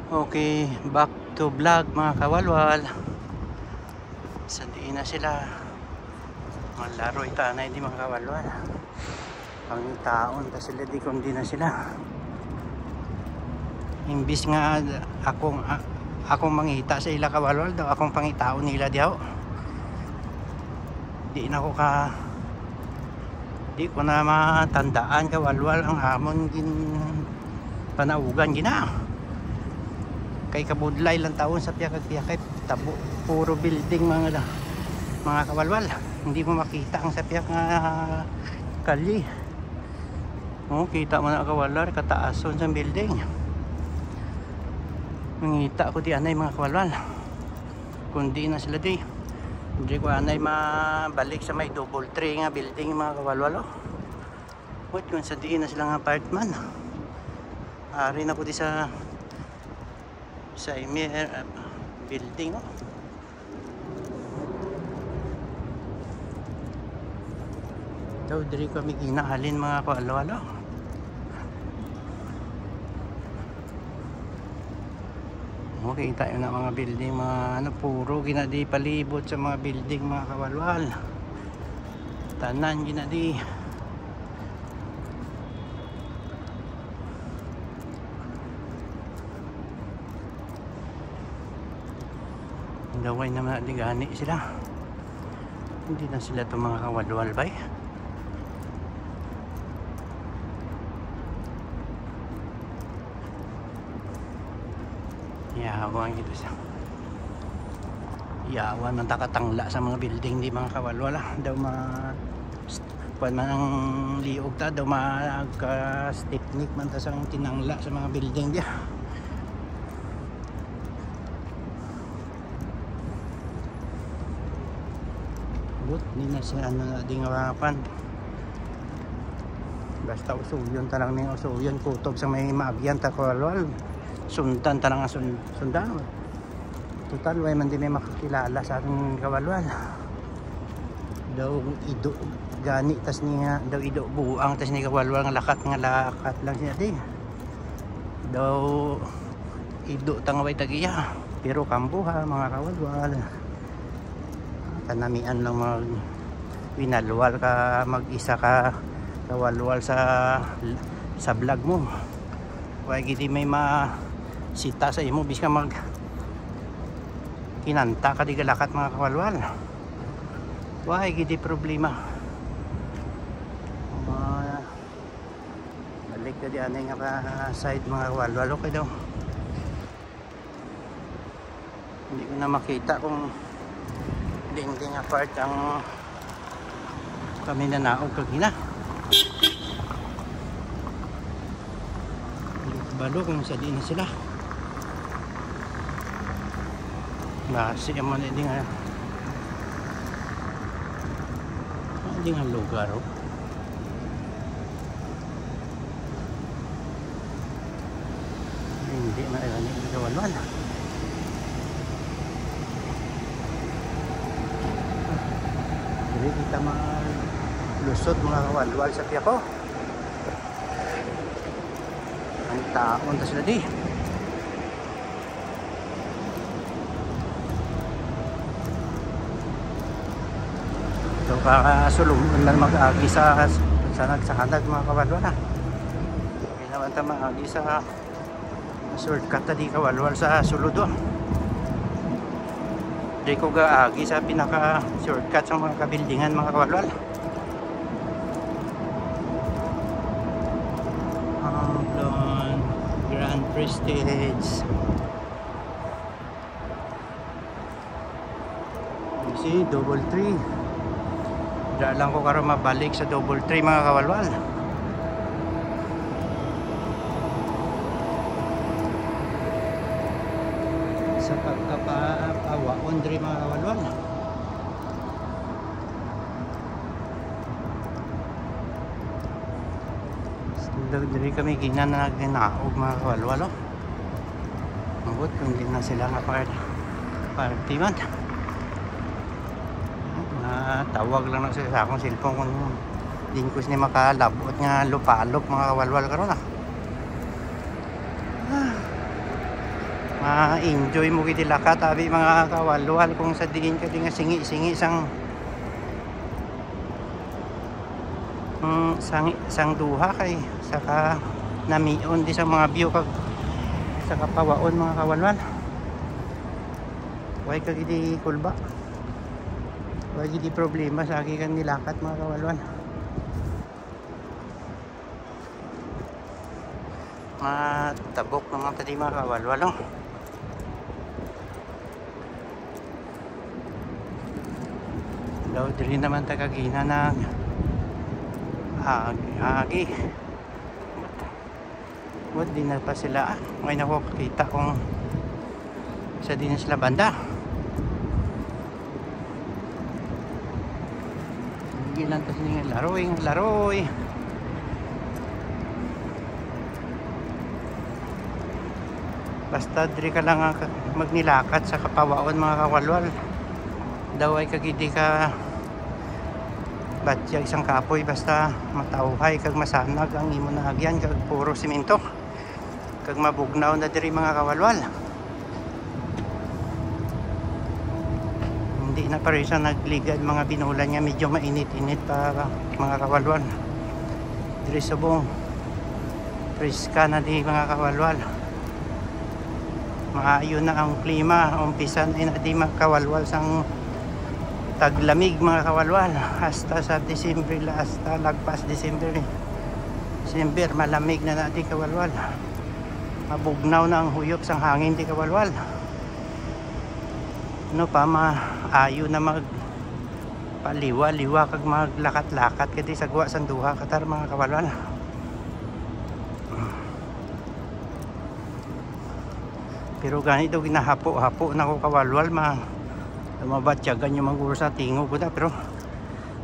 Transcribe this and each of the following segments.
Okay, back to vlog mga kawalwal. Sandiin na sila. Mga laro itanay di mga kawalwal. Pangitaon ta sila di kundi na sila. Imbis nga akong mangita sa ila kawalwal daw akong pangitaon nila diaw. Di ko na matandaan kawalwal ang amon panaugan gina. Kay kabudlay lang taon sa piyakay tabo puro building mga kawalwal, hindi mo makita ang sapiak nga kali. Kita mo na kawalwal kataason sa building. Mangita ko di anay mga kawalwal, kundi na sila di hindi ko anay mabalik sa may double tree nga building mga kawalwal. Kung sa diin na silang apartment, ari na ko di sa Emir building daw diri kami ginaalin mga kawalwal. Kita yun na mga building mga puro ginadi palibot sa mga building mga kawalwal, tanan ginadi. Daway naman digani sila, hindi na sila itong mga kawalwal bay. Yawan gitu sa yawan ng takatangla sa mga building di mga kawalwal daw pan man ang liog ta daw magka-stipnik man ta sang tinangla sa mga building dia. Ni na siya na di nga pan basta usuyon talang ni usuyon kutob sa may maabyan ta kawalwal sundan talang sundan total way man di may makakilala sa ating kawalwal daw ido gani tas niya daw ido buang tas ni kawalwal nga lakat lang siya di daw ido tangaway tagiya pero kambuha mga kawalwal kanamian lang winalwal ka mag-isa ka kawalwal sa vlog mo. Kaya gidi may masita sa imo bis ka mag kinanta ka di galakat mga kawalwal. Why gidi problema. Balik ka di anay nga side mga kawalwal. Okay daw. Hindi ko na makita kung dingding apart ang kami na naog kagina. Balo kung sa di na sila. Basi naman hindi nga lugar. Hindi na hindi kawalwal. Hindi kita malusot mga kawalwal sa tiyak ko. Ang taon ta sila di. So kakasulong man mag-agi sa nagsakandag mga kawalwal. Hindi naman ta mag-agi sa shortcut ta di kawalwal sa suludo. Di ko gaagi sa pinaka shortcut sa mga kabildingan mga kawalwal. Grand Prestige. See, double tree. Diyan lang ko karon mabalik sa double tree mga kawalwal. Sa pagkapawaon diri mga kawalwal. Diri kami ginan na nagninaog mga kawalwal. Mabot kung di na sila nga party man. Tawag lang na sa akong cellphone kung din ko siya makalabot nga lupalop mga kawalwal karon ma-enjoy mo kiti lakat abi mga kawalwal kung sa diin ka di nga singi-singi sang duha kay saka namion di sa mga view kag sa kapawaon mga kawalwal. Way kag di kulba, way di problema sa akin nilakat mga kawalwal. Matabok naman tadi mga kawalwal, no? Daw diri naman tagagina na agi wad din na pa sila may nakukita kung sa din sila banda. Hindi lang kasi nga laroy basta diri ka lang magnilakat sa kapawaon mga kawalwal. Daw ay kagidi ka batya isang kapoy basta matauhay kag masanag ang imo na agyan kag puro simento kag mabugnaw na diri mga kawalwal. Hindi na parisa nagligad mga binulan niya, medyo mainit-init pa mga kawalwal. Diri subong friska na di mga kawalwal. Maayo na ang klima, umpisa na di mga kawalwal sang taglamig mga kawalwal hasta sa December, hasta lagpas December malamig na natin kawalwal. Mabugnaw na ang huyop sang hangin di kawalwal. Ano pa maayo na mag paliwa-liwa kag maglakat-lakat kadi sagwa sang duha katar mga kawalwal. Pero ganito ginahapo-hapo na ko kawalwal mabatyagan yung mga sa tingo ko da, pero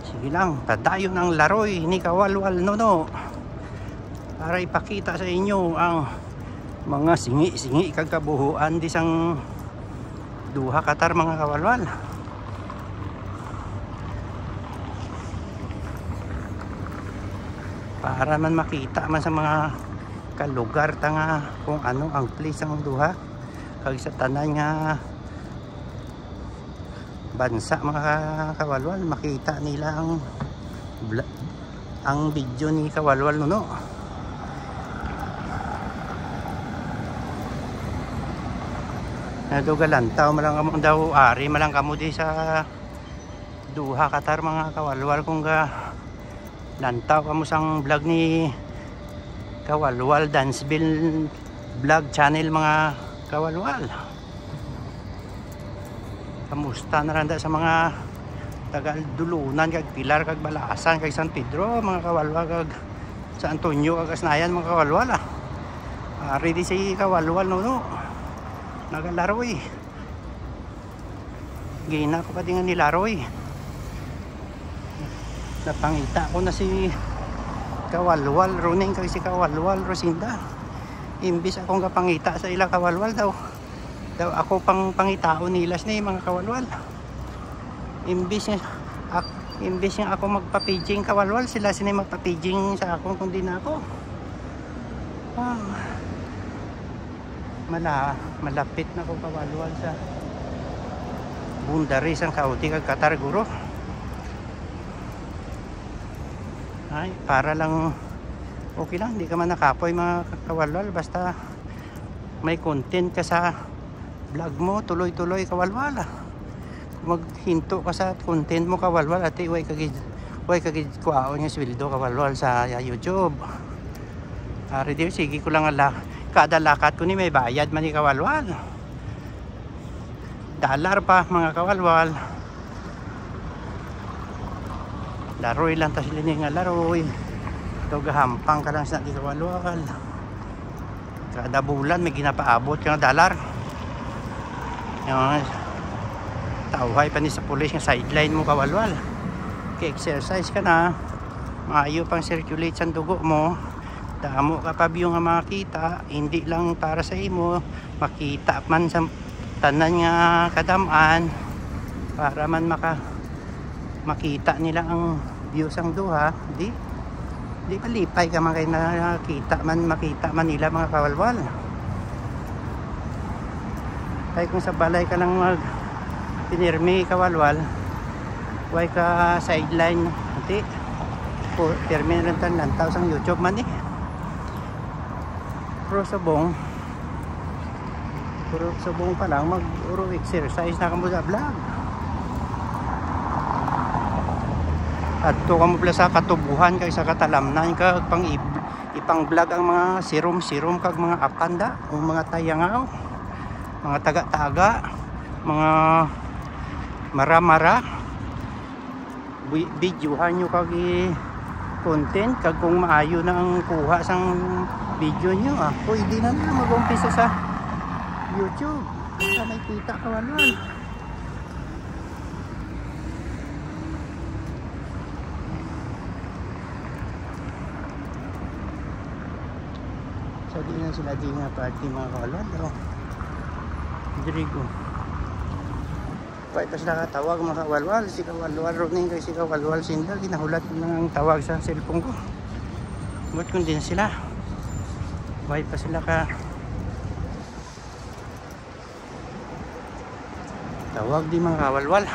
sige lang, tadayon ang laroy ni kawalwal no para ipakita sa inyo ang mga singi-singi kag kabuhuan di sang duha katar mga kawalwal. Para man makita man sa mga kalugar tanga kung ano ang place ang duha kag sa tanan nga bansa mga kawalwal, makita nila ang video ni kawalwal no. Nadugalantaw malang kamo daw ari malang kamo di sa duha katar mga kawalwal kung ga lantaw kamo sang vlog ni Kawalwal Danceville vlog channel mga kawalwal. Kamusta na randa sa mga taga Dulunan kag Pilar kag Balasan kag San Pedro mga kawalwal kag sa Antonio kag Asnayan mga kawalwal. Ready si kawalwal no nagalaroy. Gina ko pa dingan nilaroy. Napangita ko na si kawalwal running kag si kawalwal Rosinda. Imbis akong kapangita sa ila kawalwal daw ako pang pangitaon nilas ni mga kawalwal. Imbis nga ako magpa-paging kawalwal, sila sini magpa-paging sa akong kundi na ako. Malapit na ko kawalwal sa Bundari sang Saudi kag Qatar guro. Ay, para lang okay lang, hindi ka man nakapoy mga kawalwal basta may content ka sa vlog mo, tuloy-tuloy kawalwal. Maghinto ka sa content mo kawalwal at way kagid kuaon nga sweldo kawalwal sa YouTube. Ready sige ko lang kada lakat ko ni may bayad man ni kawalwal. Dollar pa mga kawalwal. Laroy lang tas lini nga laroy. Ito gahampang ka lang sa di kawalwal. Kada bulan may ginapaabot ka nga dollar. Yung tauhay pa ni sa pulis nga sideline mo kawalwal. Ka-exercise ka na. Maayo pang circulate sa dugo mo. Damo ka pa view nga makita. Hindi lang para sa imo. Makita man sa tanan nga kadaman. Para man makita nila ang view sang duha. Di palipay ka man kay makita man nila mga kawalwal. Kaya kung sa balay ka lang mag pinirmi kawalwal, way ka sideline nanti pirmi na lang lantaw sang YouTube man eh. Pero subong pa lang mag-uro exercise na kamo sa vlog. At to kamo pala sa katubuhan kay sa katalamnan kag pang ipang vlog ang mga sirom kag mga apanda o mga tayangaw, mga taga-taga, mga mara-mara. Videohan nyo kag content kag kung maayo na ang kuha sang video nyo pwede na mag-umpisa sa YouTube. Para may kita kawalwal. So di na sila di nga party mga kawalwal. Dirigo. Pwede pa sila katawag mga kawalwal. Si kawalwal runing kay si kawalwal sinda. Ginahulat ng tawag sa cellphone ko. Ba't kung din sila. Pwede pa sila ka tawag di mga kawalwal.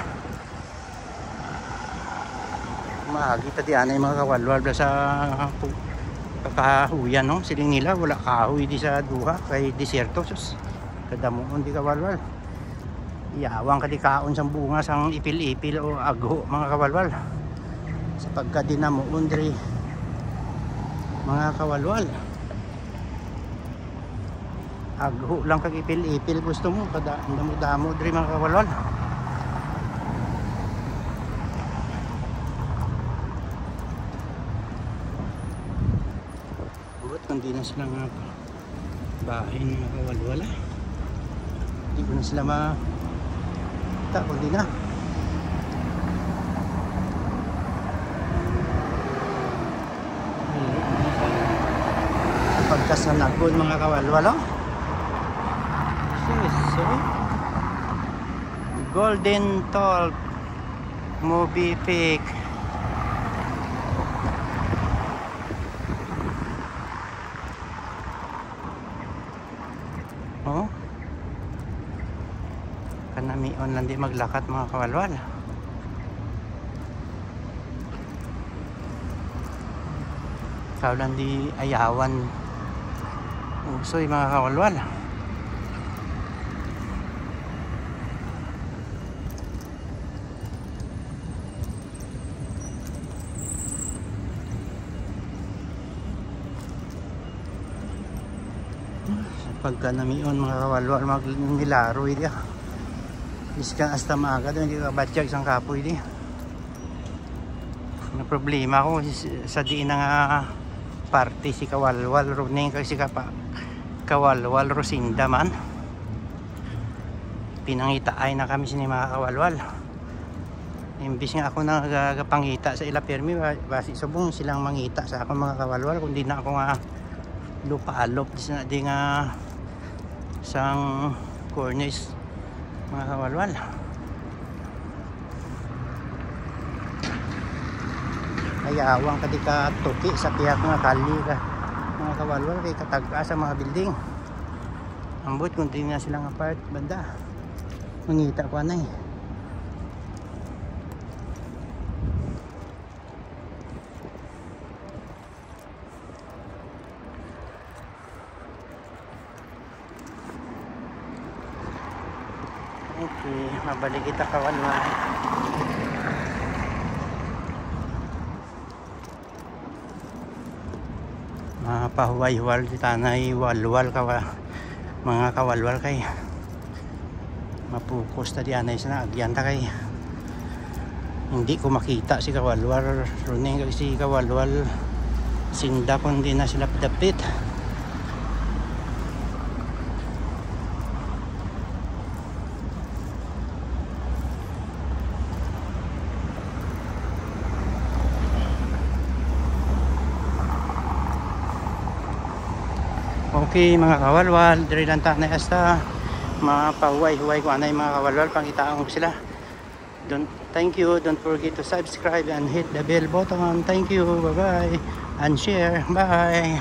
Maagi pa di anay mga kawalwal sa kakahuyan no. Siling nila wala kahoy di sa duha kay disyerto sus. Kadamuon di kawalwal. Iyawang ka di kaon sang bunga sang ipil-ipil o agho mga kawalwal. Sa pagka dinamuon diri mga kawalwal. Agho lang kag ipil-ipil gusto mo kada damo-damo diri mga kawalwal. Buot kundi na sila nga bahay mga kawalwal. Hindi ko na sila makita kundi na. Pagkas na nagon mga kawalwal so, Golden Tulip Movie Pic. Kanamion lang di maglakat mga kawalwal. Ikaw lang di ayawan usoy mga kawalwal. Pagka namion mga kawalwal magnilaroy dia iskan hasta maaga doon hindi ka batsyag isang kapoy di na problema ko sa di na nga party si kawalwal runing kasi kawalwal Rosinda man pinangitaay na kami sini mga kawalwal. Imbis nga ako nagapangita sa ila permi basi subong silang mangita sa ako mga kawalwal kundi na ako nga lupa-alop di nga sang cornice mga kawalwal. Ayawang ka di ka tuki sa piyak nga kali ka mga kawalwal kay katagka sa mga building ambot kung di nga silang apart banda mangita ko anay. Okay, mabalik kita kawan-kawan. Mapahuway-huwal si tanay walwal kawa mga kawalwal kay mapukos ta dianay sa agyanta kay hindi ko makita si kawalwal runing kay si kawalwal sinda kundi na sila dapit. Okay mga kawalwal, diri lang ta na hasta mapahuway-huway ko anay mga kawalwal pangitaon ko sila. Thank you, don't forget to subscribe and hit the bell button. Thank you, bye bye and share, bye.